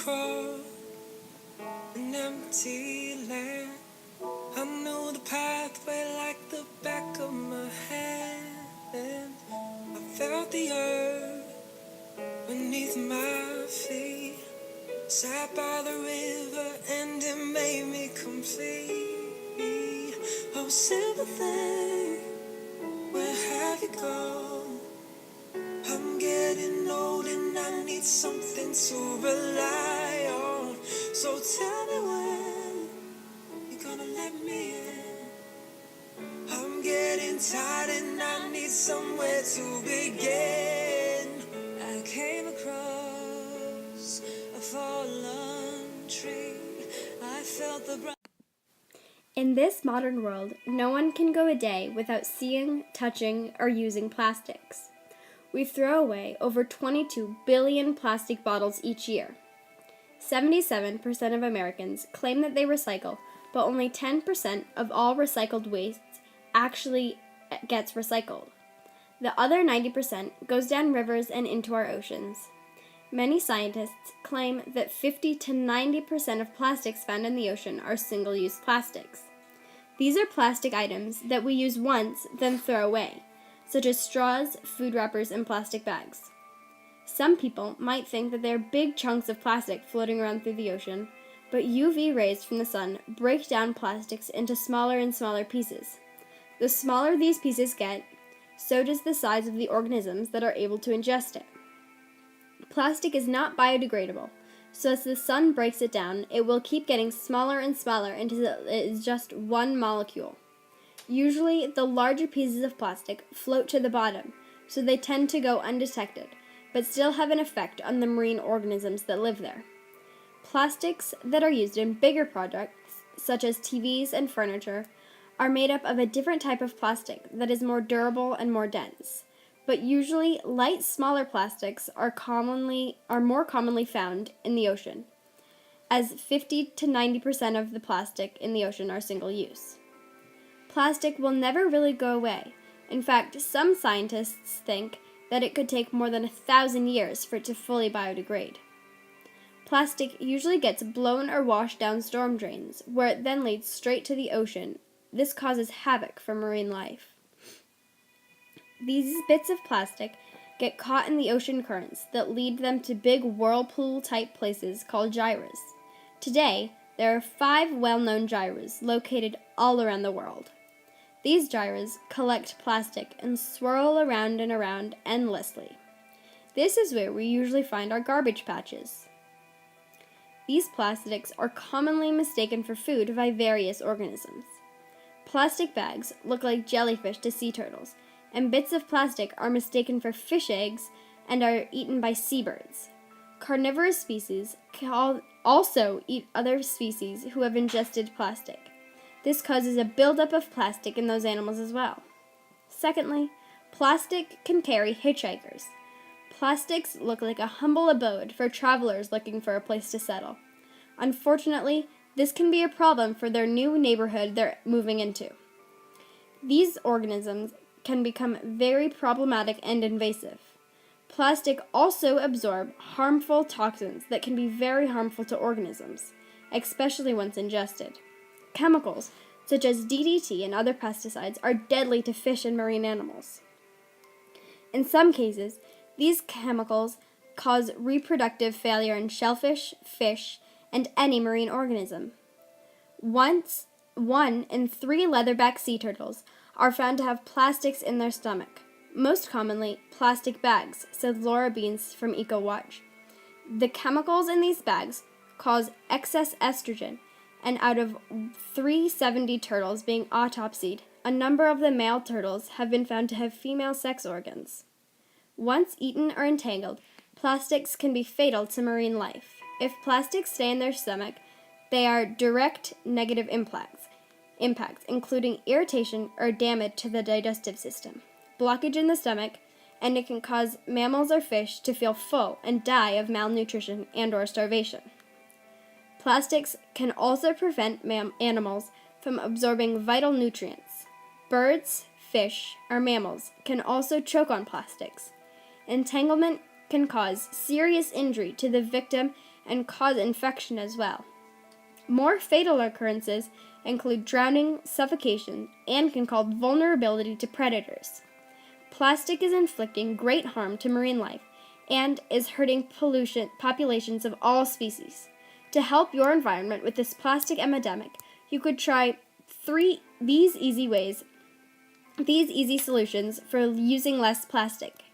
across an empty land. I know the pathway like the back of my hand. I felt the earth beneath my feet. Sat by the river and it made me complete. Oh, simple thing, where have you gone? I'm getting old and I need something to rely on. So tell me when you're gonna let me in. I'm getting tired and I need somewhere to begin. I came across a fallen tree. I felt the In this modern world, no one can go a day without seeing, touching, or using plastics. We throw away over 22 billion plastic bottles each year. 77% of Americans claim that they recycle, but only 10% of all recycled waste actually gets recycled. The other 90% goes down rivers and into our oceans. Many scientists claim that 50 to 90% of plastics found in the ocean are single-use plastics. These are plastic items that we use once, then throw away, such as straws, food wrappers, and plastic bags. Some people might think that they are big chunks of plastic floating around through the ocean, but UV rays from the sun break down plastics into smaller and smaller pieces. The smaller these pieces get, so does the size of the organisms that are able to ingest it. Plastic is not biodegradable, so as the sun breaks it down, it will keep getting smaller and smaller until it is just one molecule. Usually, the larger pieces of plastic float to the bottom, so they tend to go undetected, but still have an effect on the marine organisms that live there. Plastics that are used in bigger products, such as TVs and furniture, are made up of a different type of plastic that is more durable and more dense. But usually, light, smaller plastics are more commonly found in the ocean, as 50 to 90% of the plastic in the ocean are single-use. Plastic will never really go away. In fact, some scientists think that it could take more than 1,000 years for it to fully biodegrade. Plastic usually gets blown or washed down storm drains, where it then leads straight to the ocean. This causes havoc for marine life. These bits of plastic get caught in the ocean currents that lead them to big whirlpool-type places called gyres. Today, there are 5 well-known gyres located all around the world. These gyres collect plastic and swirl around and around endlessly. This is where we usually find our garbage patches. These plastics are commonly mistaken for food by various organisms. Plastic bags look like jellyfish to sea turtles, and bits of plastic are mistaken for fish eggs and are eaten by seabirds. Carnivorous species also eat other species who have ingested plastic. This causes a buildup of plastic in those animals as well. Secondly, plastic can carry hitchhikers. Plastics look like a humble abode for travelers looking for a place to settle. Unfortunately, this can be a problem for their new neighborhood they're moving into. These organisms can become very problematic and invasive. Plastic also absorbs harmful toxins that can be very harmful to organisms, especially once ingested. Chemicals, such as DDT and other pesticides, are deadly to fish and marine animals. In some cases, these chemicals cause reproductive failure in shellfish, fish, and any marine organism. One in 3 leatherback sea turtles are found to have plastics in their stomach. Most commonly, plastic bags, said Laura Beans from EcoWatch. The chemicals in these bags cause excess estrogen, and out of 370 turtles being autopsied, a number of the male turtles have been found to have female sex organs. Once eaten or entangled, plastics can be fatal to marine life. If plastics stay in their stomach, they are direct negative impacts, including irritation or damage to the digestive system, blockage in the stomach, and it can cause mammals or fish to feel full and die of malnutrition and/or starvation. Plastics can also prevent animals from absorbing vital nutrients. Birds, fish, or mammals can also choke on plastics. Entanglement can cause serious injury to the victim and cause infection as well. More fatal occurrences include drowning, suffocation, and can cause vulnerability to predators. Plastic is inflicting great harm to marine life and is hurting populations of all species. To help your environment with this plastic epidemic, you could try these easy solutions for using less plastic.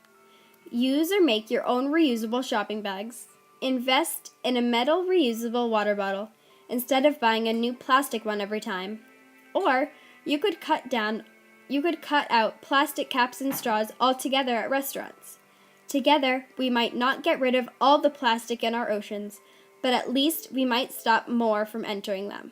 Use or make your own reusable shopping bags. Invest in a metal reusable water bottle instead of buying a new plastic one every time. Or you could cut out plastic caps and straws altogether at restaurants. Together, we might not get rid of all the plastic in our oceans, but at least we might stop more from entering them.